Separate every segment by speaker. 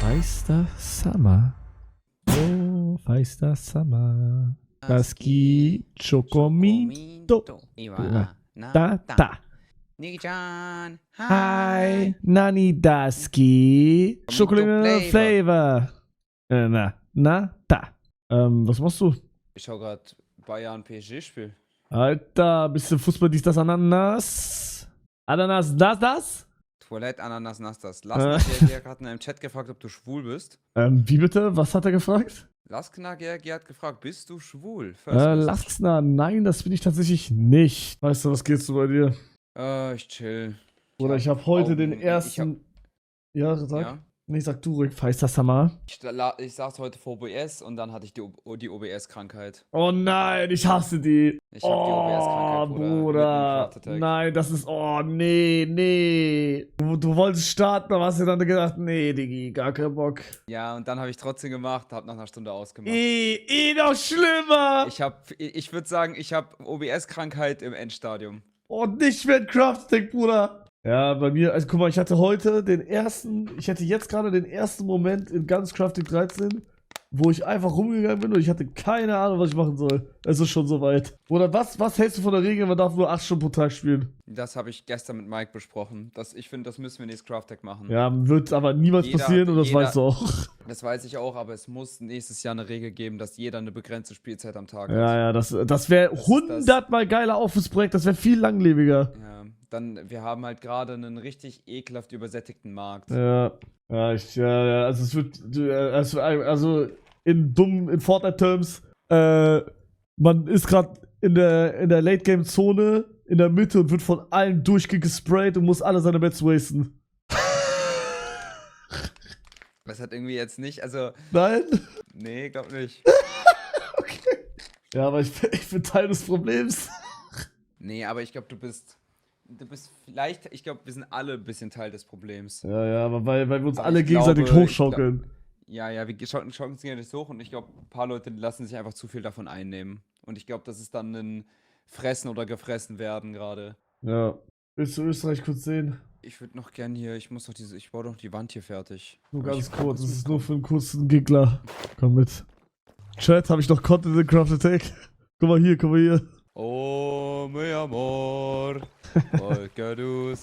Speaker 1: Feister Summer. Oh, Feister Summer. Daski Chocomito. Da.
Speaker 2: Niki-chan.
Speaker 1: Hi. Nani Daski. Schokolade Flavor. Da. Was machst du?
Speaker 2: Ich schau grad Bayern PSG-Spiel.
Speaker 1: Alter, bist du Fußball, dies, das, Ananas? Ananas, das?
Speaker 2: Toilette, Ananas, Nastas. Lasknagier hat in einem Chat gefragt, ob du schwul bist.
Speaker 1: Wie bitte? Was hat er gefragt?
Speaker 2: Lasknagier hat gefragt, bist du schwul?
Speaker 1: Laskna, nein, das bin ich tatsächlich nicht. Weißt du, was geht's so bei dir?
Speaker 2: Ich chill.
Speaker 1: Oder ich habe heute den ersten... Ja, sag.
Speaker 2: Ja?
Speaker 1: Nee, sag du ruhig. Feister Summer.
Speaker 2: Ich saß heute vor OBS und dann hatte ich die OBS-Krankheit.
Speaker 1: Oh nein, ich hasse die.
Speaker 2: Ich hab die OBS-Krankheit,
Speaker 1: Bruder. Nein, das ist... Oh, nee. Du wolltest starten, aber hast dir dann gedacht, nee, Diggi, gar keinen Bock.
Speaker 2: Ja, und dann habe ich trotzdem gemacht, hab nach einer Stunde ausgemacht.
Speaker 1: Noch schlimmer.
Speaker 2: Ich würde sagen, ich habe OBS-Krankheit im Endstadium.
Speaker 1: Und nicht mehr ein Crafting, Bruder. Ja, bei mir, also guck mal, ich hatte jetzt gerade den ersten Moment in ganz Crafting 13, wo ich einfach rumgegangen bin und ich hatte keine Ahnung, was ich machen soll. Es ist schon soweit. Oder was hältst du von der Regel, man darf nur 8 Stunden pro Tag spielen?
Speaker 2: Das habe ich gestern mit Mike besprochen. Ich finde, das müssen wir nächstes Craft-Tag machen.
Speaker 1: Ja, wird aber niemals passieren und das weißt du auch.
Speaker 2: Das weiß ich auch, aber es muss nächstes Jahr eine Regel geben, dass jeder eine begrenzte Spielzeit am Tag hat.
Speaker 1: Ja, das wäre 100-mal geiler Aufwärtsprojekt, das wäre viel langlebiger.
Speaker 2: Ja, wir haben halt gerade einen richtig ekelhaft übersättigten Markt.
Speaker 1: Ja, also es wird, also in Fortnite-Terms, man ist gerade in der Late-Game-Zone in der Mitte und wird von allen durchgesprayt und muss alle seine Bets wasten.
Speaker 2: Das hat irgendwie jetzt nicht, also...
Speaker 1: Nein?
Speaker 2: Nee, glaub nicht.
Speaker 1: Okay. Ja, aber ich bin Teil des Problems.
Speaker 2: Nee, aber ich glaube, du bist vielleicht, ich glaube, wir sind alle ein bisschen Teil des Problems.
Speaker 1: Ja, aber weil wir uns alle gegenseitig hochschaukeln.
Speaker 2: Ja, wir schaukeln uns gegenseitig hoch und ich glaube, ein paar Leute lassen sich einfach zu viel davon einnehmen. Und ich glaube, das ist dann ein Fressen oder gefressen werden gerade.
Speaker 1: Ja. Willst du Österreich kurz sehen?
Speaker 2: Ich würde noch gern hier, ich baue doch die Wand hier fertig.
Speaker 1: Nur ganz kurz, das ist nur für einen kurzen Giggler. Komm mit. Chat, habe ich noch Content in Craft Attack? Guck mal hier.
Speaker 2: Oh, mi amor. Es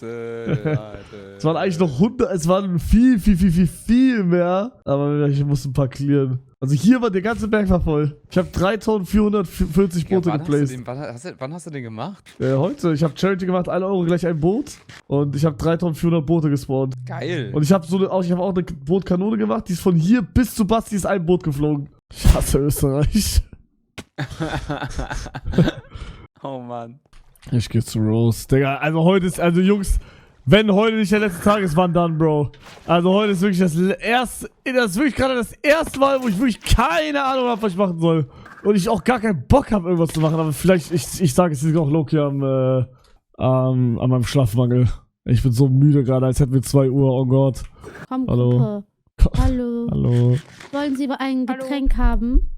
Speaker 1: waren eigentlich noch 100, es waren viel mehr. Aber ich muss ein paar clearen. Also hier war der ganze Berg war voll. Ich habe 3440 Boote geplaced.
Speaker 2: Wann hast du den gemacht?
Speaker 1: Heute. Ich habe Charity gemacht, 1 Euro gleich ein Boot. Und ich habe 3400 Boote gespawnt.
Speaker 2: Geil.
Speaker 1: Und ich habe auch eine Bootkanone gemacht, die ist von hier bis zu Basti ist ein Boot geflogen. Ich hasse Österreich.
Speaker 2: Oh Mann.
Speaker 1: Ich geh zu Rose. Digga, also Jungs, wenn heute nicht der letzte Tag ist, wann dann, Bro? Also heute ist wirklich das ist wirklich gerade das erste Mal, wo ich wirklich keine Ahnung habe, was ich machen soll. Und ich auch gar keinen Bock habe, irgendwas zu machen. Aber vielleicht, ich sage, es liegt auch Loki an meinem Schlafmangel. Ich bin so müde gerade, als hätten wir 2 Uhr, oh Gott.
Speaker 3: Komm,
Speaker 1: Hallo.
Speaker 3: Gruppe. Hallo.
Speaker 1: Hallo.
Speaker 3: Wollen Sie ein Getränk haben?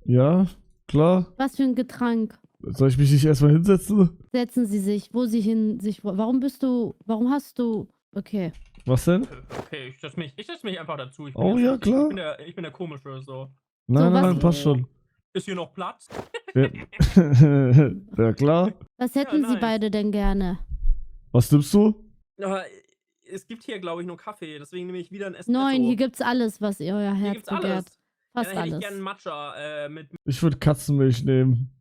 Speaker 1: Ja, klar.
Speaker 3: Was für ein Getränk?
Speaker 1: Soll ich mich nicht erstmal hinsetzen?
Speaker 3: Setzen Sie sich, wo Sie warum hast du, okay.
Speaker 1: Was denn?
Speaker 4: Okay, ich setz mich einfach dazu.
Speaker 1: Ja, klar.
Speaker 4: Ich bin der Komische, so.
Speaker 1: Nein, passt schon.
Speaker 4: Ist hier noch Platz?
Speaker 1: Ja, klar.
Speaker 3: Was hätten Sie beide denn gerne?
Speaker 1: Was nimmst du?
Speaker 4: Aber es gibt hier, glaube ich, nur Kaffee, deswegen nehme ich wieder ein Espresso.
Speaker 3: Nein, hier gibt's alles, was ihr euer
Speaker 4: Hier
Speaker 3: Herz
Speaker 4: gibt's alles.
Speaker 3: begehrt. Fast
Speaker 4: Ja, dann hätte
Speaker 3: alles.
Speaker 4: ich gerne einen Matcha mit...
Speaker 1: Ich würde Katzenmilch nehmen.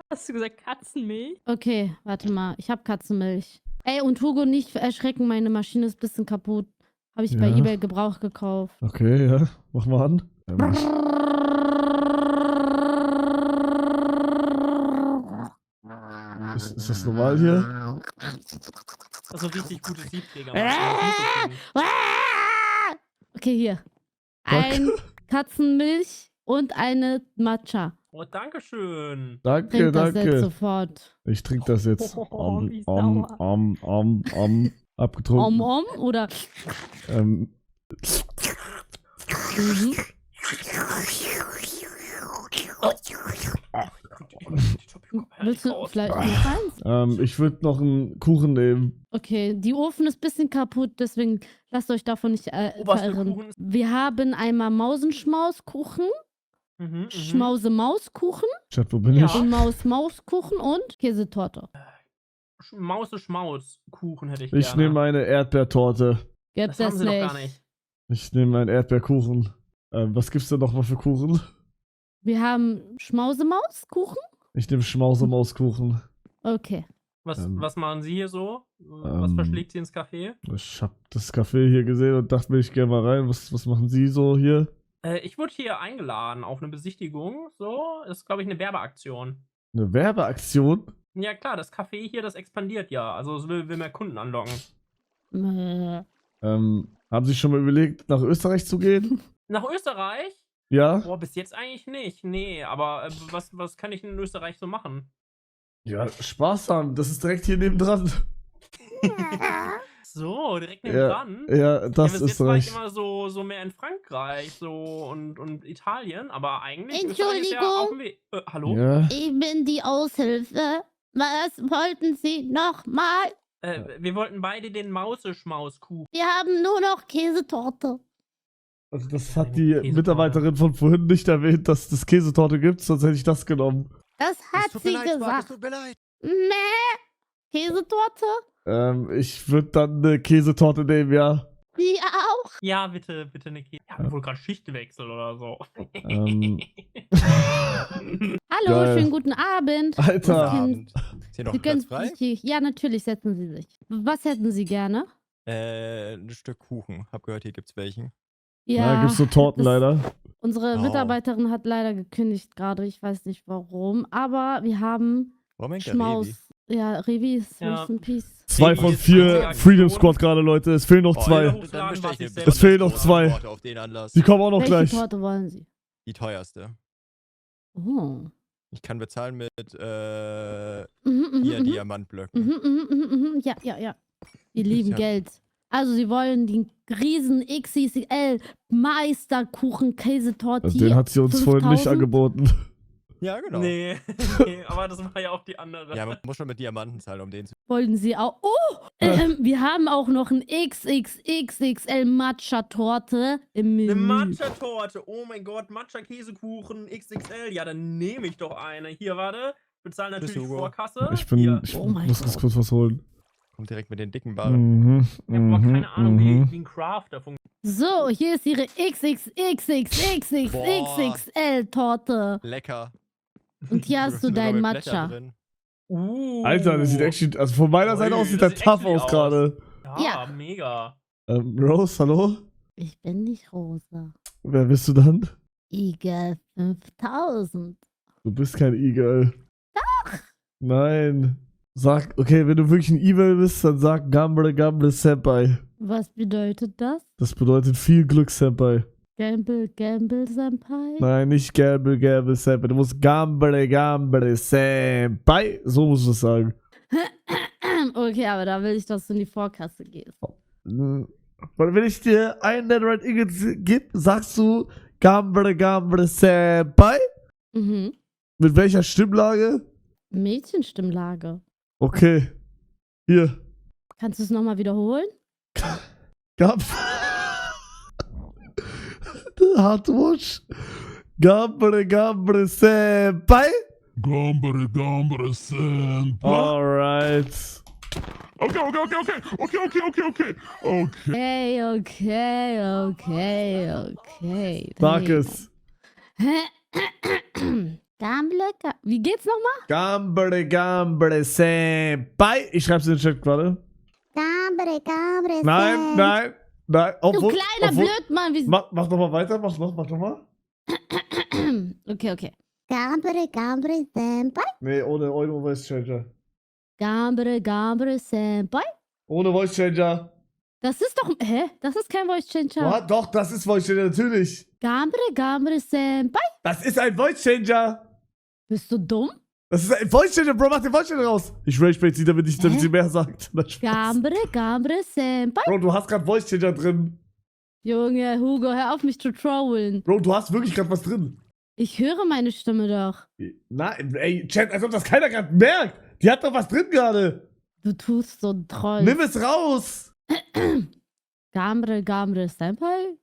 Speaker 4: Hast du gesagt Katzenmilch?
Speaker 3: Okay, warte mal, ich habe Katzenmilch. Ey, und Hugo, nicht erschrecken, meine Maschine ist ein bisschen kaputt. Habe ich bei eBay Gebrauch gekauft.
Speaker 1: Okay, ja, mach mal an. Ist das normal hier?
Speaker 4: Also richtig gutes Siebträger.
Speaker 3: Okay, hier. Ein Katzenmilch und eine Matcha.
Speaker 4: Oh, dankeschön.
Speaker 1: Danke,
Speaker 3: Trink das jetzt
Speaker 1: danke.
Speaker 3: sofort.
Speaker 1: Ich trinke das jetzt.
Speaker 4: Wie sauer.
Speaker 1: Abgetrunken.
Speaker 3: Oder?
Speaker 1: Mhm.
Speaker 3: Willst du
Speaker 4: raus.
Speaker 3: vielleicht noch eins?
Speaker 1: Ich würde noch einen Kuchen nehmen.
Speaker 3: Okay, die Ofen ist ein bisschen kaputt, deswegen lasst euch davon nicht
Speaker 4: was für
Speaker 3: verirren.
Speaker 4: Kuchen?
Speaker 3: Wir haben einmal Mausenschmauskuchen, Schmause-Mauskuchen
Speaker 1: Chat, wo bin
Speaker 4: Ja.
Speaker 1: ich?
Speaker 3: und Maus-Mauskuchen und Käsetorte.
Speaker 4: Mause-Schmaus-Kuchen hätte ich
Speaker 1: Ich
Speaker 4: gerne.
Speaker 1: nehme eine Erdbeertorte.
Speaker 3: Gibt
Speaker 4: Das haben
Speaker 3: es
Speaker 4: sie doch
Speaker 3: nicht.
Speaker 4: gar nicht.
Speaker 1: Ich nehme einen Erdbeerkuchen. Was gibt's denn noch mal für Kuchen?
Speaker 3: Wir haben Schmause-Mauskuchen.
Speaker 1: Ich nehme Schmause-Mauskuchen.
Speaker 3: Okay.
Speaker 4: Was machen Sie hier so? Was verschlägt Sie ins Café?
Speaker 1: Ich habe das Café hier gesehen und dachte mir, ich gehe mal rein. Was machen Sie so hier?
Speaker 4: Ich wurde hier eingeladen auf eine Besichtigung. So, das ist, glaube ich, eine Werbeaktion.
Speaker 1: Eine Werbeaktion?
Speaker 4: Ja klar, das Café hier, das expandiert ja. Also es will mehr Kunden anlocken.
Speaker 1: Haben Sie schon mal überlegt, nach Österreich zu gehen?
Speaker 4: Nach Österreich?
Speaker 1: Ja?
Speaker 4: Boah, bis jetzt eigentlich nicht. Nee, aber was kann ich in Österreich so machen?
Speaker 1: Ja, Spaß haben. Das ist direkt hier nebendran.
Speaker 4: So, direkt
Speaker 1: Ja,
Speaker 4: nebenan.
Speaker 1: ja, das
Speaker 4: bis
Speaker 1: ist
Speaker 4: jetzt war ich
Speaker 1: Österreich.
Speaker 4: immer so mehr in Frankreich so und Italien, aber eigentlich
Speaker 3: Entschuldigung.
Speaker 4: Österreich ist ja auf dem Weg. Hallo?
Speaker 1: Ja.
Speaker 3: Ich bin die Aushilfe. Was wollten Sie nochmal?
Speaker 4: Wir wollten beide den Mauseschmauskuchen.
Speaker 3: Wir haben nur noch Käsetorte.
Speaker 1: Also das hat
Speaker 4: Eine
Speaker 1: die
Speaker 4: Käsetorte.
Speaker 1: Mitarbeiterin von vorhin nicht erwähnt, dass es Käsetorte gibt, sonst hätte ich das genommen.
Speaker 3: Das hat sie gesagt.
Speaker 5: tut mir leid.
Speaker 3: Meh. Käsetorte?
Speaker 1: Ich würde dann eine Käsetorte nehmen, ja.
Speaker 3: Die auch.
Speaker 4: Ja, bitte eine Käse. Ich habe wohl gerade Schichtwechsel oder so.
Speaker 3: Hallo,
Speaker 1: Geil.
Speaker 3: schönen guten Abend.
Speaker 1: Alter.
Speaker 3: Kind.
Speaker 5: Ist hier noch
Speaker 3: Sie
Speaker 5: ein
Speaker 3: können
Speaker 5: Platz frei?
Speaker 3: sich hier. Ja, natürlich, setzen Sie sich. Was hätten Sie gerne?
Speaker 5: Ein Stück Kuchen. Hab gehört, hier gibt's welchen.
Speaker 1: Ja, gibt's so Torten
Speaker 3: das-
Speaker 1: leider.
Speaker 3: Unsere
Speaker 5: Oh.
Speaker 3: Mitarbeiterin hat leider gekündigt gerade. Ich weiß nicht warum. Aber wir haben
Speaker 5: Warum hängt der
Speaker 3: Schmaus.
Speaker 5: Revi?
Speaker 3: Ja, Revi ist
Speaker 4: Ja.
Speaker 3: rest in peace.
Speaker 1: 2
Speaker 4: Revi
Speaker 1: von
Speaker 4: ist
Speaker 1: 4
Speaker 4: einzige
Speaker 1: Freedom
Speaker 4: Aktion.
Speaker 1: Squad gerade, Leute. Es fehlen noch
Speaker 5: Oh,
Speaker 1: 2.
Speaker 5: Dann
Speaker 4: Hochladen,
Speaker 5: bestell
Speaker 4: was
Speaker 5: ich dir
Speaker 4: ich selber-
Speaker 1: Es fehlen noch
Speaker 5: besonders
Speaker 1: 2.
Speaker 5: Torte auf den Anlass.
Speaker 1: Die kommen auch noch
Speaker 3: Welche
Speaker 1: gleich.
Speaker 3: Torte wollen Sie?
Speaker 5: Die teuerste.
Speaker 3: Oh.
Speaker 5: Ich kann bezahlen mit
Speaker 3: Mhm,
Speaker 5: hier
Speaker 3: mhm,
Speaker 5: Diamantblöcken.
Speaker 3: Ja. Wir lieben
Speaker 5: Ja.
Speaker 3: Geld. Also, Sie wollen den riesen XXL Meisterkuchen Käsetorte.
Speaker 1: Den hat sie uns vorhin nicht
Speaker 3: 5000?
Speaker 1: angeboten.
Speaker 5: Ja, genau.
Speaker 4: Nee, nee, aber das war ja auch die andere.
Speaker 5: Ja, man muss schon mit Diamanten zahlen, um den zu.
Speaker 3: Wollen Sie auch? Oh, wir haben auch noch ein XXXXL Matcha-Torte im Menü.
Speaker 4: Eine Matcha-Torte. Oh mein Gott, Matcha-Käsekuchen XXL. Ja, dann nehme ich doch eine. Hier, warte. Bezahle natürlich
Speaker 5: Tschüss, Hugo.
Speaker 4: Vorkasse.
Speaker 1: Ich bin.
Speaker 4: Hier.
Speaker 1: Ich
Speaker 3: Oh mein
Speaker 1: muss ganz
Speaker 3: Gott.
Speaker 1: kurz was holen.
Speaker 5: Kommt direkt mit den dicken Barren.
Speaker 1: Mhm.
Speaker 4: Ich habe aber keine Ahnung, wie ein Crafter funktioniert.
Speaker 3: So, hier ist Ihre XXXXXXL-Torte.
Speaker 5: Lecker.
Speaker 3: Und hier hast du
Speaker 5: Sogar
Speaker 3: dein
Speaker 5: mit Blättern
Speaker 3: Matcha.
Speaker 5: drin.
Speaker 1: Alter, das sieht echt. Also von meiner Seite
Speaker 4: Ui,
Speaker 1: aus sieht
Speaker 4: das
Speaker 1: der
Speaker 4: sieht
Speaker 1: tough
Speaker 4: actually
Speaker 1: aus
Speaker 4: aus.
Speaker 1: gerade.
Speaker 4: Ja,
Speaker 3: Ja.
Speaker 4: mega.
Speaker 1: Rose, hallo?
Speaker 3: Ich bin nicht rosa.
Speaker 1: Wer bist du dann?
Speaker 3: Eagle 5000.
Speaker 1: Du bist kein Eagle. Doch! Nein. Sag, okay, wenn du wirklich ein Eagle bist, dann sag Gamble Gamble Senpai.
Speaker 3: Was bedeutet das?
Speaker 1: Das bedeutet viel Glück, Senpai.
Speaker 3: Gamble, Gamble, Senpai?
Speaker 1: Nein, nicht Gamble Gamble Senpai. Du musst Gamble Gamble Senpai. So musst du es sagen.
Speaker 3: Okay, aber da will ich, dass du in die Vorkasse gehst.
Speaker 1: Weil wenn ich dir einen Netherite Ingot gebe, sagst du Gamble Gamble Senpai?
Speaker 3: Mhm.
Speaker 1: Mit welcher Stimmlage?
Speaker 3: Mädchenstimmlage.
Speaker 1: Okay. Hier.
Speaker 3: Kannst du es nochmal wiederholen?
Speaker 1: Gab. Hardwash. Gamble Gamble Senpai?
Speaker 6: Gambare, gambare, senpai.
Speaker 1: Alright.
Speaker 6: Okay.
Speaker 3: Okay.
Speaker 1: Sag es.
Speaker 3: Gamble, wie geht's nochmal?
Speaker 1: Gamble Gamble Senpai. Ich schreib's in den Chat gerade.
Speaker 3: Gamble, Gamble,
Speaker 1: Nein.
Speaker 3: Du
Speaker 1: Obwohl,
Speaker 3: kleiner Blödmann, wie...
Speaker 1: Mach noch mal weiter. Mach noch mal.
Speaker 3: Okay. Gamble, Senpai.
Speaker 1: Nee, ohne Voice Changer.
Speaker 3: Gamble, Senpai.
Speaker 1: Ohne Voice Changer.
Speaker 3: Das ist doch... Hä? Das ist kein Voice Changer.
Speaker 1: What? Doch, das ist Voice Changer, natürlich.
Speaker 3: Gamble, Senpai.
Speaker 1: Das ist ein Voice Changer.
Speaker 3: Bist du dumm?
Speaker 1: Das ist ein Voice Changer, Bro. Mach den Voice Changer raus. Ich rage sie, damit sie mehr sagt. Nein, Spaß.
Speaker 3: Gamble, Senpai.
Speaker 1: Bro, du hast gerade Voice Changer drin.
Speaker 3: Junge, Hugo, hör auf mich zu trollen.
Speaker 1: Bro, du hast wirklich gerade was drin.
Speaker 3: Ich höre meine Stimme doch.
Speaker 1: Nein, ey, Chat, als ob das keiner gerade merkt. Die hat doch was drin gerade.
Speaker 3: Du tust so Troll.
Speaker 1: Nimm es raus.
Speaker 3: Gambre, Senpai?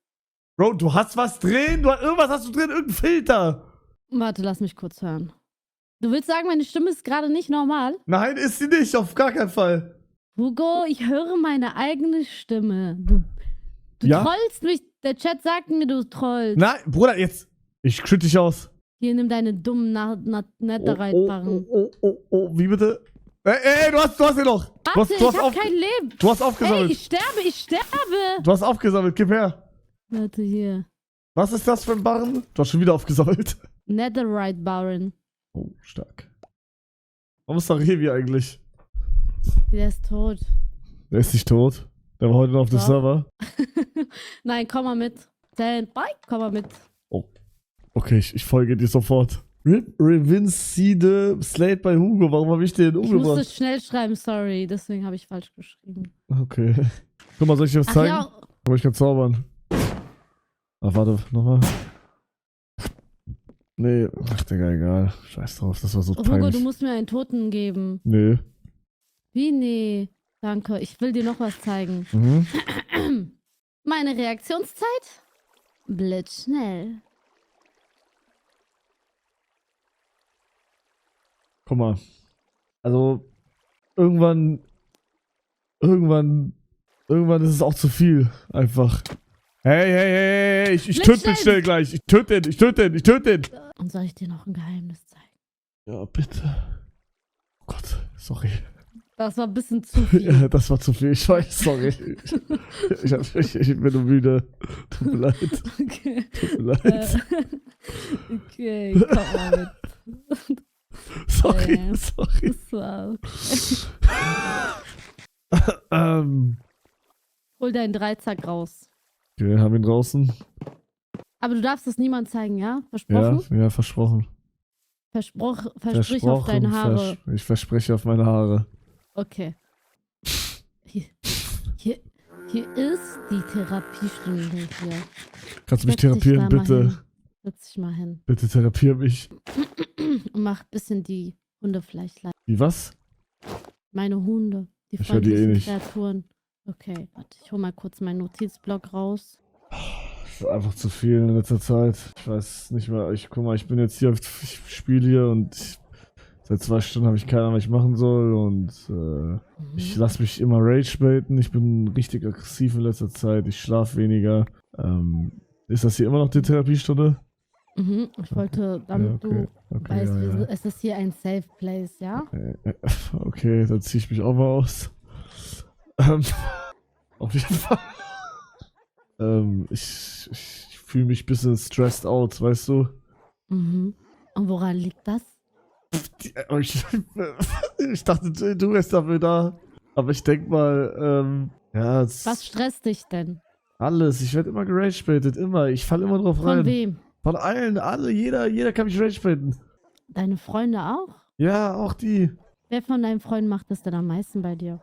Speaker 1: Bro, du hast was drin. Irgendwas hast du drin, irgendein Filter.
Speaker 3: Warte, lass mich kurz hören. Du willst sagen, meine Stimme ist gerade nicht normal?
Speaker 1: Nein, ist sie nicht, auf gar keinen Fall.
Speaker 3: Hugo, ich höre meine eigene Stimme. Du
Speaker 1: Ja?
Speaker 3: trollst mich. Der Chat sagt mir, du trollst.
Speaker 1: Nein, Bruder, jetzt. Ich schütte dich aus.
Speaker 3: Hier, nimm deine dummen Netterreitbarren.
Speaker 1: Wie bitte? Ey, du hast ihn noch.
Speaker 3: Warte, ich hab kein Leben.
Speaker 1: Du hast
Speaker 3: Ey,
Speaker 1: aufgesammelt.
Speaker 3: ich sterbe.
Speaker 1: Du hast aufgesammelt, gib her.
Speaker 3: Warte, hier.
Speaker 1: Was ist das für ein Barren? Du hast schon wieder aufgesammelt.
Speaker 3: Netherite-Barren.
Speaker 1: Oh, stark. Warum ist da Revi eigentlich?
Speaker 3: Der ist tot.
Speaker 1: Der ist nicht tot. Der war heute noch auf dem
Speaker 3: Doch.
Speaker 1: Server.
Speaker 3: Nein, komm mal mit. Standby, komm mal mit.
Speaker 1: Oh. Okay, ich folge dir sofort. Revincide Slate bei Hugo. Warum habe ich den
Speaker 3: Ich musste
Speaker 1: umgebracht?
Speaker 3: schnell schreiben, sorry. Deswegen habe ich falsch geschrieben.
Speaker 1: Okay. Guck mal, soll ich dir was
Speaker 3: Ach
Speaker 1: zeigen?
Speaker 3: ja,
Speaker 1: Aber ich kann zaubern. Ach, warte, nochmal. Nee, ach, Digga, egal. Scheiß drauf, das war so
Speaker 3: Hugo,
Speaker 1: peinlich.
Speaker 3: du musst mir einen Toten geben.
Speaker 1: Nee.
Speaker 3: Wie? Nee. Danke. Ich will dir noch was zeigen.
Speaker 1: Mhm.
Speaker 3: Meine Reaktionszeit? Blitzschnell.
Speaker 1: Guck mal. Also, irgendwann ist es auch zu viel. Einfach. Hey, ich töte den schnell gleich. Ich töte den.
Speaker 3: Und soll ich dir noch ein Geheimnis zeigen?
Speaker 1: Ja, bitte. Oh Gott, sorry.
Speaker 3: Das war ein bisschen zu viel.
Speaker 1: Ja, das war zu viel, ich weiß, sorry. Ich bin nur müde. Tut mir leid.
Speaker 3: Okay.
Speaker 1: Tut mir leid.
Speaker 3: Okay, komm mal mit.
Speaker 1: Sorry, sorry.
Speaker 3: Das war okay. Hol deinen Dreizack raus.
Speaker 1: Okay, haben ihn draußen.
Speaker 3: Aber du darfst es niemand zeigen, ja? Versprochen?
Speaker 1: Ja, versprochen.
Speaker 3: Versprich auf deine Haare.
Speaker 1: Ich verspreche auf meine Haare.
Speaker 3: Okay. Hier ist die Therapiestunde hier.
Speaker 1: Kannst du mich
Speaker 3: Setz dich
Speaker 1: therapieren,
Speaker 3: da mal
Speaker 1: bitte?
Speaker 3: hin. Setz dich mal hin.
Speaker 1: Bitte therapier mich.
Speaker 3: Und mach ein bisschen die Hundefleischlein.
Speaker 1: Wie was?
Speaker 3: Meine Hunde. Die
Speaker 1: Ich hör die
Speaker 3: freundlichen
Speaker 1: nicht.
Speaker 3: Kreaturen. Okay, warte, ich hol mal kurz meinen Notizblock raus.
Speaker 1: Das ist einfach zu viel in letzter Zeit. Ich weiß nicht mehr. Guck mal, ich bin jetzt hier, ich spiele hier und seit 2 Stunden habe ich keine Ahnung, was ich machen soll und ich lasse mich immer rage-baiten. Ich bin richtig aggressiv in letzter Zeit. Ich schlafe weniger. Ist das hier immer noch die Therapiestunde?
Speaker 3: Mhm, ich wollte, damit
Speaker 1: okay,
Speaker 3: du weißt,
Speaker 1: ja.
Speaker 3: es ist hier ein Safe Place, ja?
Speaker 1: Okay, dann ziehe ich mich auch mal aus. Auf jeden Fall. Ich fühle mich ein bisschen stressed out, weißt du?
Speaker 3: Mhm. Und woran liegt das?
Speaker 1: Ich dachte, du wärst dafür da. Aber ich denke mal, ja,
Speaker 3: Was stresst dich denn?
Speaker 1: alles. Ich werde immer geragebaitet, immer. Ich falle immer drauf rein.
Speaker 3: Von wem?
Speaker 1: Von allen, jeder kann mich ragebaiten.
Speaker 3: Deine Freunde auch?
Speaker 1: Ja, auch die.
Speaker 3: Wer von deinen Freunden macht das denn am meisten bei dir?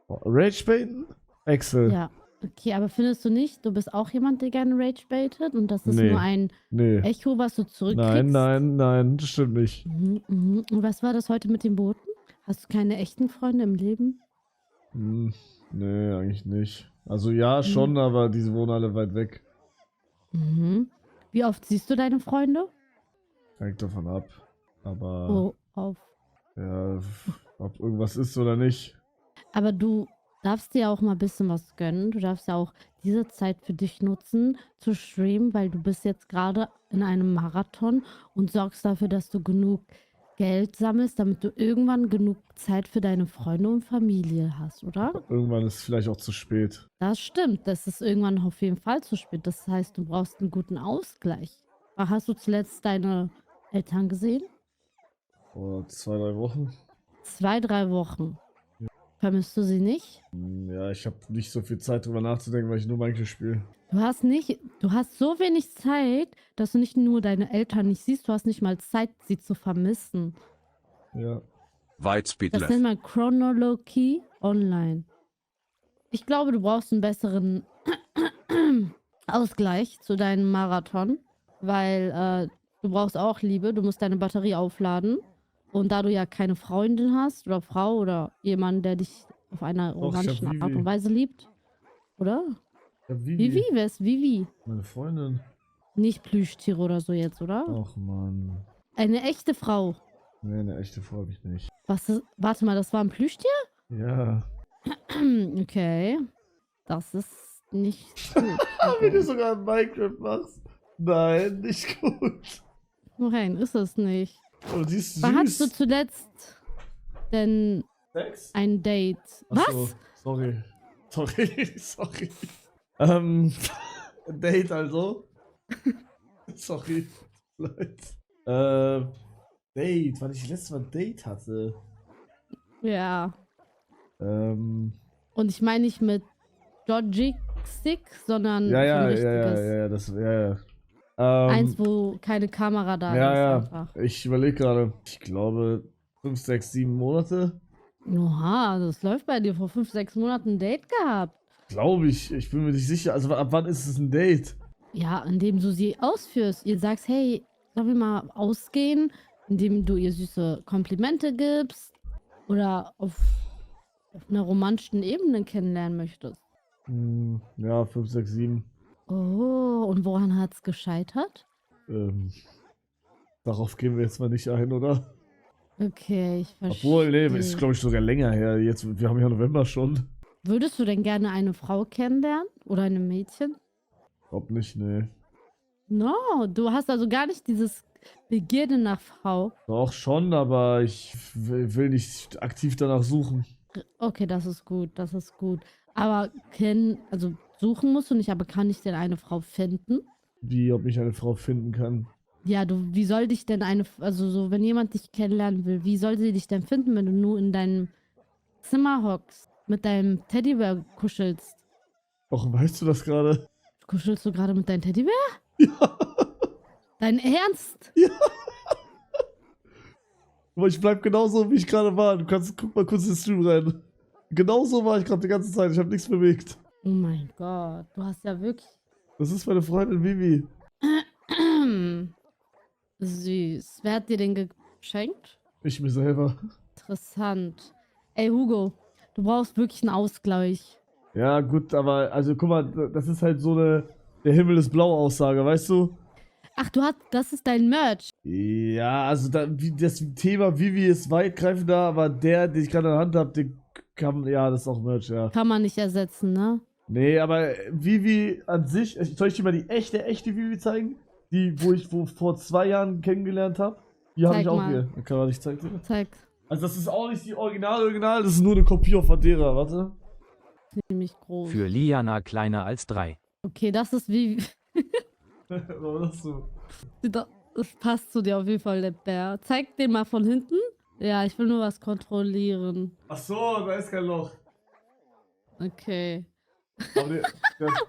Speaker 1: Ragebaiten? Excel.
Speaker 3: Ja. Okay, aber findest du nicht, du bist auch jemand, der gerne ragebaitet und das ist
Speaker 1: Nee.
Speaker 3: nur ein
Speaker 1: Nee.
Speaker 3: Echo, was du zurückkriegst?
Speaker 1: Nein, das stimmt nicht.
Speaker 3: Mhm. Und was war das heute mit dem Booten? Hast du keine echten Freunde im Leben?
Speaker 1: Nee, eigentlich nicht. Also ja, schon, aber diese wohnen alle weit weg.
Speaker 3: Mhm. Wie oft siehst du deine Freunde?
Speaker 1: Hängt davon ab. Aber
Speaker 3: Oh, auf.
Speaker 1: ja, ob irgendwas ist oder nicht.
Speaker 3: Aber du darfst dir auch mal ein bisschen was gönnen. Du darfst ja auch diese Zeit für dich nutzen, zu streamen, weil du bist jetzt gerade in einem Marathon und sorgst dafür, dass du genug Geld sammelst, damit du irgendwann genug Zeit für deine Freunde und Familie hast, oder?
Speaker 1: Irgendwann ist es vielleicht auch zu spät.
Speaker 3: Das stimmt. Das ist irgendwann auf jeden Fall zu spät. Das heißt, du brauchst einen guten Ausgleich. Hast du zuletzt deine Eltern gesehen?
Speaker 1: Vor 2, 3 Wochen.
Speaker 3: 2, 3 Wochen. Vermisst du sie nicht?
Speaker 1: Ja, ich habe nicht so viel Zeit drüber nachzudenken, weil ich nur Minecraft spiele.
Speaker 3: Du hast so wenig Zeit, dass du nicht nur deine Eltern nicht siehst, du hast nicht mal Zeit, sie zu vermissen.
Speaker 1: Ja.
Speaker 7: Whitespeed
Speaker 3: Das
Speaker 7: left.
Speaker 3: nennt man Chronology online. Ich glaube, du brauchst einen besseren Ausgleich zu deinem Marathon, weil Du brauchst auch Liebe. Du musst deine Batterie aufladen. Und da du ja keine Freundin hast oder Frau oder jemanden, der dich auf einer
Speaker 1: Doch, ich hab
Speaker 3: romantische Art
Speaker 1: Vivi.
Speaker 3: und Weise liebt. Oder?
Speaker 1: Ja,
Speaker 3: Vivi? Wer ist Vivi?
Speaker 1: Meine Freundin.
Speaker 3: Nicht Plüschtiere oder so jetzt, oder?
Speaker 1: Ach, Mann.
Speaker 3: Eine echte Frau.
Speaker 1: Nee, eine echte Frau habe ich nicht.
Speaker 3: Was ist, warte mal, das war ein Plüschtier?
Speaker 1: Ja.
Speaker 3: Okay. Das ist nicht gut.
Speaker 1: Wie du sogar in Minecraft machst. Nein, nicht gut.
Speaker 3: Nein, ist es nicht.
Speaker 1: Oh, die ist süß.
Speaker 3: Wann hattest du zuletzt denn
Speaker 1: Sex?
Speaker 3: ein Date?
Speaker 1: Ach
Speaker 3: Was?
Speaker 1: so, sorry. Sorry. Date also. Sorry. Leute. Date, wann ich letztes Mal ein Date hatte.
Speaker 3: Ja.
Speaker 1: Ähm,
Speaker 3: Und ich meine nicht mit Logic-Stick, sondern
Speaker 1: ja,
Speaker 3: so
Speaker 1: ja,
Speaker 3: ein
Speaker 1: ja,
Speaker 3: richtiges.
Speaker 1: ja.
Speaker 3: Eins, wo keine Kamera da
Speaker 1: ja,
Speaker 3: ist. Einfach.
Speaker 1: ich überlege gerade. Ich glaube 5, 6, 7 Monate.
Speaker 3: Oha, das läuft bei dir. Vor 5, 6 Monaten ein Date gehabt.
Speaker 1: Glaube ich. Ich bin mir nicht sicher. Also ab wann ist es ein Date?
Speaker 3: Ja, indem du sie ausführst. Ihr sagst, hey, sollen wir mal ausgehen? Indem du ihr süße Komplimente gibst. Oder auf einer romantischen Ebene kennenlernen möchtest.
Speaker 1: Ja, 5, 6, 7.
Speaker 3: Oh, und woran hat's gescheitert?
Speaker 1: Darauf gehen wir jetzt mal nicht ein, oder?
Speaker 3: Okay, ich verstehe.
Speaker 1: Obwohl, nee, ist glaube ich sogar länger her. Jetzt, wir haben ja November schon.
Speaker 3: Würdest du denn gerne eine Frau kennenlernen? Oder ein Mädchen?
Speaker 1: Glaub nicht, nee.
Speaker 3: No, du hast also gar nicht dieses Begierde nach Frau.
Speaker 1: Doch schon, aber ich will nicht aktiv danach suchen.
Speaker 3: Okay, das ist gut, das ist gut. Aber also suchen musst du nicht, aber kann ich denn eine Frau finden?
Speaker 1: Wie, ob ich eine Frau finden kann.
Speaker 3: Ja, wie soll dich denn also so, wenn jemand dich kennenlernen will, wie soll sie dich denn finden, wenn du nur in deinem Zimmer hockst, mit deinem Teddybär kuschelst?
Speaker 1: Warum weißt du das gerade?
Speaker 3: Kuschelst du gerade mit deinem Teddybär?
Speaker 1: Ja.
Speaker 3: Dein Ernst?
Speaker 1: Aber ich bleib genauso, wie ich gerade war. Guck mal kurz in den Stream rein. Genauso war ich gerade die ganze Zeit. Ich habe nichts bewegt.
Speaker 3: Oh mein Gott, du hast ja wirklich
Speaker 1: Das ist meine Freundin Vivi.
Speaker 3: süß. Wer hat dir den geschenkt?
Speaker 1: Ich mir selber.
Speaker 3: Interessant. Ey, Hugo, du brauchst wirklich einen Ausgleich.
Speaker 1: Ja, gut, aber, also guck mal, das ist halt so eine der Himmel ist blau Aussage, weißt du?
Speaker 3: Ach, das ist dein Merch.
Speaker 1: Ja, also das Thema Vivi ist weitgreifender, aber den ich gerade in der Hand habe, den kann, ja, das ist auch Merch, ja.
Speaker 3: Kann man nicht ersetzen, ne?
Speaker 1: Nee, aber Vivi an sich, soll ich dir mal die echte Vivi zeigen? Die, wo ich vor 2 Jahren kennengelernt habe? Die habe
Speaker 3: Zeig
Speaker 1: ich auch
Speaker 3: mal.
Speaker 1: hier. Kann man nicht zeigen?
Speaker 3: Zeig.
Speaker 1: Also das ist auch nicht die Original, das ist nur eine Kopie auf Adera, warte.
Speaker 3: Ziemlich groß.
Speaker 7: Für Liana kleiner als 3.
Speaker 3: Okay, das ist wie.
Speaker 1: Was hast du?
Speaker 3: Das passt zu dir auf jeden Fall, der Bär. Zeig den mal von hinten. Ja, ich will nur was kontrollieren.
Speaker 1: Ach so, da ist kein Loch.
Speaker 3: Okay.
Speaker 1: Aber der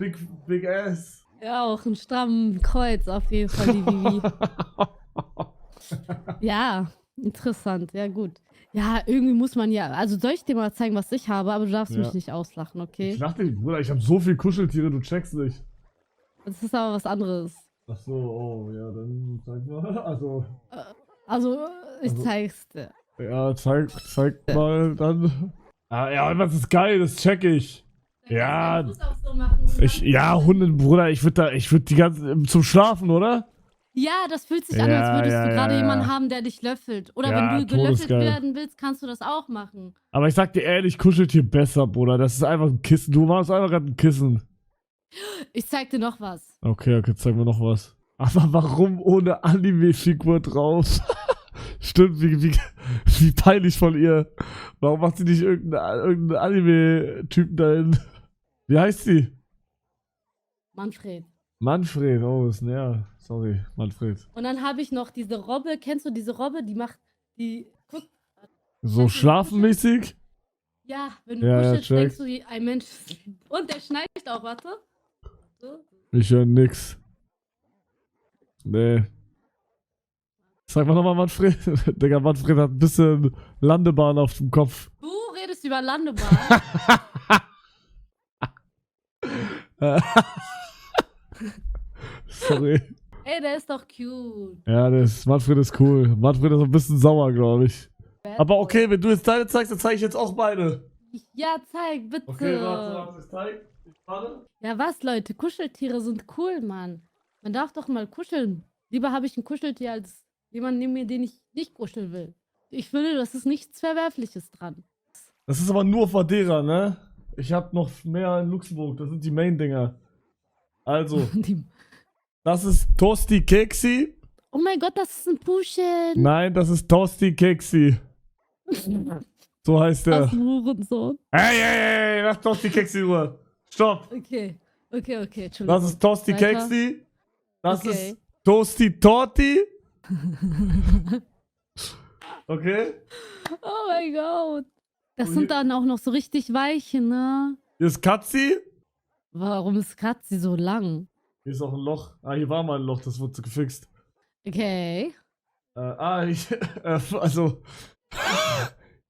Speaker 1: ist big ass.
Speaker 3: Ja, auch ein strammen Kreuz auf jeden Fall, die Vivi. Ja, interessant. Ja, gut. Ja, irgendwie muss man ja. Also soll ich dir mal zeigen, was ich habe, aber du darfst
Speaker 1: Ja.
Speaker 3: mich nicht auslachen, okay?
Speaker 1: Ich dachte, Bruder, ich habe so viel Kuscheltiere, du checkst nicht.
Speaker 3: Das ist aber was anderes.
Speaker 1: Ach so, oh, ja, dann sag mal. Also,
Speaker 3: Also, ich
Speaker 1: Also-
Speaker 3: zeig's dir.
Speaker 1: ja, zeig mal dann. Ah, ja, was ist geil, das check ich. Ja,
Speaker 3: Du musst auch so machen, oder?
Speaker 1: ja, Hunden, Bruder, ich würde die ganze, zum Schlafen, oder?
Speaker 3: Ja, das fühlt sich an,
Speaker 1: Ja,
Speaker 3: als würdest
Speaker 1: ja,
Speaker 3: du gerade
Speaker 1: ja,
Speaker 3: jemanden
Speaker 1: ja.
Speaker 3: haben, der dich löffelt. Oder
Speaker 1: Ja,
Speaker 3: wenn du gelöffelt
Speaker 1: todesgeil.
Speaker 3: werden willst, kannst du das auch machen.
Speaker 1: Aber ich sag dir ehrlich, Kuscheltier besser, Bruder. Das ist einfach ein Kissen. Du warst einfach gerade ein Kissen.
Speaker 3: Ich zeig dir noch was.
Speaker 1: Okay, zeig mir noch was. Aber warum ohne Anime-Figur drauf? Stimmt, wie peinlich von ihr. Warum macht sie nicht irgendeinen Anime-Typen dahin? Wie heißt sie?
Speaker 3: Manfred.
Speaker 1: Manfred, oh, ist näher. Sorry, Manfred.
Speaker 3: Und dann habe ich noch diese Robbe. Kennst du diese Robbe? Guck,
Speaker 1: So schlafenmäßig?
Speaker 3: ja, wenn du
Speaker 1: Ja, ja,
Speaker 3: kuschelst,
Speaker 1: check.
Speaker 3: denkst du, ein Mensch. Und der schneift auch, warte. So.
Speaker 1: Ich höre nix. Nee. Sag mal nochmal Manfred. Digga, Manfred hat ein bisschen Landebahn auf dem Kopf.
Speaker 3: Du redest über Landebahn.
Speaker 1: Sorry.
Speaker 3: Ey, der ist doch cute.
Speaker 1: Ja, Manfred ist cool. Manfred ist ein bisschen sauer, glaube ich. Aber okay, wenn du jetzt deine zeigst, dann zeige ich jetzt auch meine.
Speaker 3: Ja, zeig, bitte.
Speaker 1: Okay, warte, ich zeig. Warte.
Speaker 3: Ja, was, Leute? Kuscheltiere sind cool, Mann. Man darf doch mal kuscheln. Lieber habe ich ein Kuscheltier als jemanden neben mir, den ich nicht kuscheln will. Ich finde, das ist nichts Verwerfliches dran.
Speaker 1: Das ist aber nur auf Madeira, ne? Ich habe noch mehr in Luxemburg. Das sind die Main-Dinger. Also,
Speaker 3: Die-
Speaker 1: das ist Tosti Keksi.
Speaker 3: Oh mein Gott, das ist ein Puschen.
Speaker 1: Nein, das ist Tosti Keksi. So heißt der.
Speaker 3: Das ist ein Hurensohn.
Speaker 1: Hey, lass Tosti Keksi Ruhe. Stopp.
Speaker 3: Okay, Entschuldigung.
Speaker 1: Das ist Tosti
Speaker 3: Weiter.
Speaker 1: Keksi. Das
Speaker 3: Okay.
Speaker 1: ist Tosti Torti. Okay.
Speaker 3: Oh mein Gott. Das
Speaker 1: Und
Speaker 3: sind
Speaker 1: hier-
Speaker 3: dann auch noch so richtig weiche, ne?
Speaker 1: Hier ist Katzi.
Speaker 3: Warum ist Katzi so lang?
Speaker 1: Hier ist auch ein Loch. Ah, hier war mal ein Loch, das wurde gefixt.
Speaker 3: Okay.
Speaker 1: Also.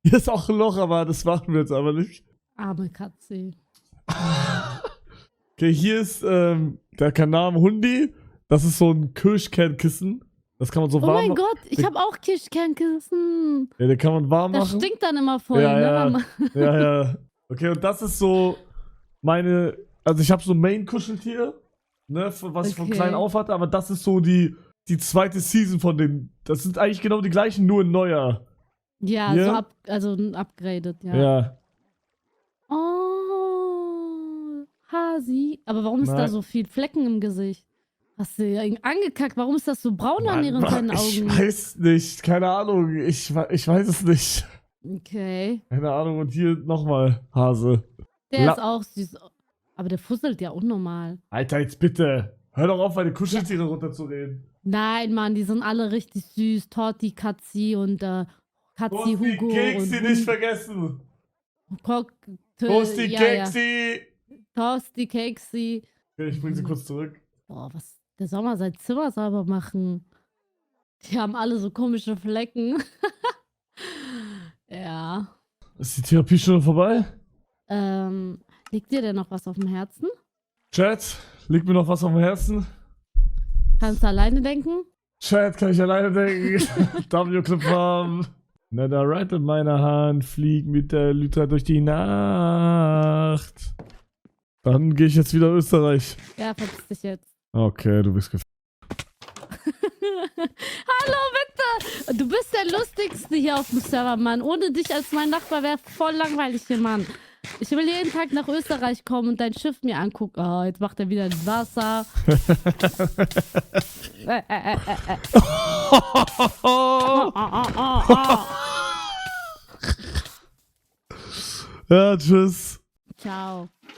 Speaker 1: Hier ist auch ein Loch, aber das machen wir jetzt aber nicht.
Speaker 3: Arme Katzi.
Speaker 1: Okay, hier ist der Kanal Hundi. Das ist so ein Kirschkernkissen. Das kann man so
Speaker 3: Oh
Speaker 1: warm
Speaker 3: mein
Speaker 1: machen.
Speaker 3: Gott, ich habe auch Kirschkernkissen.
Speaker 1: Ja, den kann man warm
Speaker 3: Das
Speaker 1: machen.
Speaker 3: stinkt dann immer voll,
Speaker 1: Ja,
Speaker 3: ne?
Speaker 1: ja.
Speaker 3: wenn man-
Speaker 1: Ja. Okay, und das ist so meine. Also, ich habe so ein Main-Kuscheltier, ne, was ich von
Speaker 3: Okay.
Speaker 1: klein auf hatte, aber das ist so die zweite Season von den. Das sind eigentlich genau die gleichen, nur in neuer.
Speaker 3: Ja,
Speaker 1: Hier?
Speaker 3: also upgraded, ja.
Speaker 1: Ja.
Speaker 3: Oh, Hasi. Aber warum ist da
Speaker 1: Nein.
Speaker 3: so viel Flecken im Gesicht? Hast du ihn angekackt? Warum ist das so braun an
Speaker 1: Mann,
Speaker 3: ihren kleinen
Speaker 1: ich
Speaker 3: Augen?
Speaker 1: weiß nicht, keine Ahnung. Ich weiß es nicht.
Speaker 3: Okay.
Speaker 1: Keine Ahnung. Und hier nochmal Hase.
Speaker 3: Der
Speaker 1: La-
Speaker 3: ist auch süß. Aber der fusselt ja unnormal.
Speaker 1: Alter, jetzt bitte. Hör doch auf, meine Kuscheltiere runterzureden.
Speaker 3: Nein, Mann, die sind alle richtig süß. Torti, Katzi und
Speaker 1: Du
Speaker 3: Katzi,
Speaker 1: hast die
Speaker 3: Hugo
Speaker 1: Keksi
Speaker 3: und
Speaker 1: nicht vergessen.
Speaker 3: Cocktail.
Speaker 1: Du hast die
Speaker 3: ja.
Speaker 1: Keksi.
Speaker 3: Tosti, Keksi.
Speaker 1: Okay, ich bring sie kurz zurück.
Speaker 3: Boah, was? Der soll mal sein Zimmer sauber machen. Die haben alle so komische Flecken. Ja.
Speaker 1: Ist die Therapie schon vorbei?
Speaker 3: Liegt dir denn noch was auf dem Herzen?
Speaker 1: Chat, liegt mir noch was auf dem Herzen?
Speaker 3: Kannst du alleine denken?
Speaker 1: Chat, kann ich alleine denken? W-Clip haben. Netherite in meiner Hand, flieg mit der Lytra durch die Nacht. Dann gehe ich jetzt wieder Österreich.
Speaker 3: Ja, verpiss dich jetzt.
Speaker 1: Okay, du bist
Speaker 3: Hallo, bitte! Du bist der Lustigste hier auf dem Server, Mann. Ohne dich als mein Nachbar wäre voll langweilig hier, Mann. Ich will jeden Tag nach Österreich kommen und dein Schiff mir angucken. Oh, jetzt macht er wieder ins Wasser.
Speaker 1: Ja, tschüss.
Speaker 3: Ciao.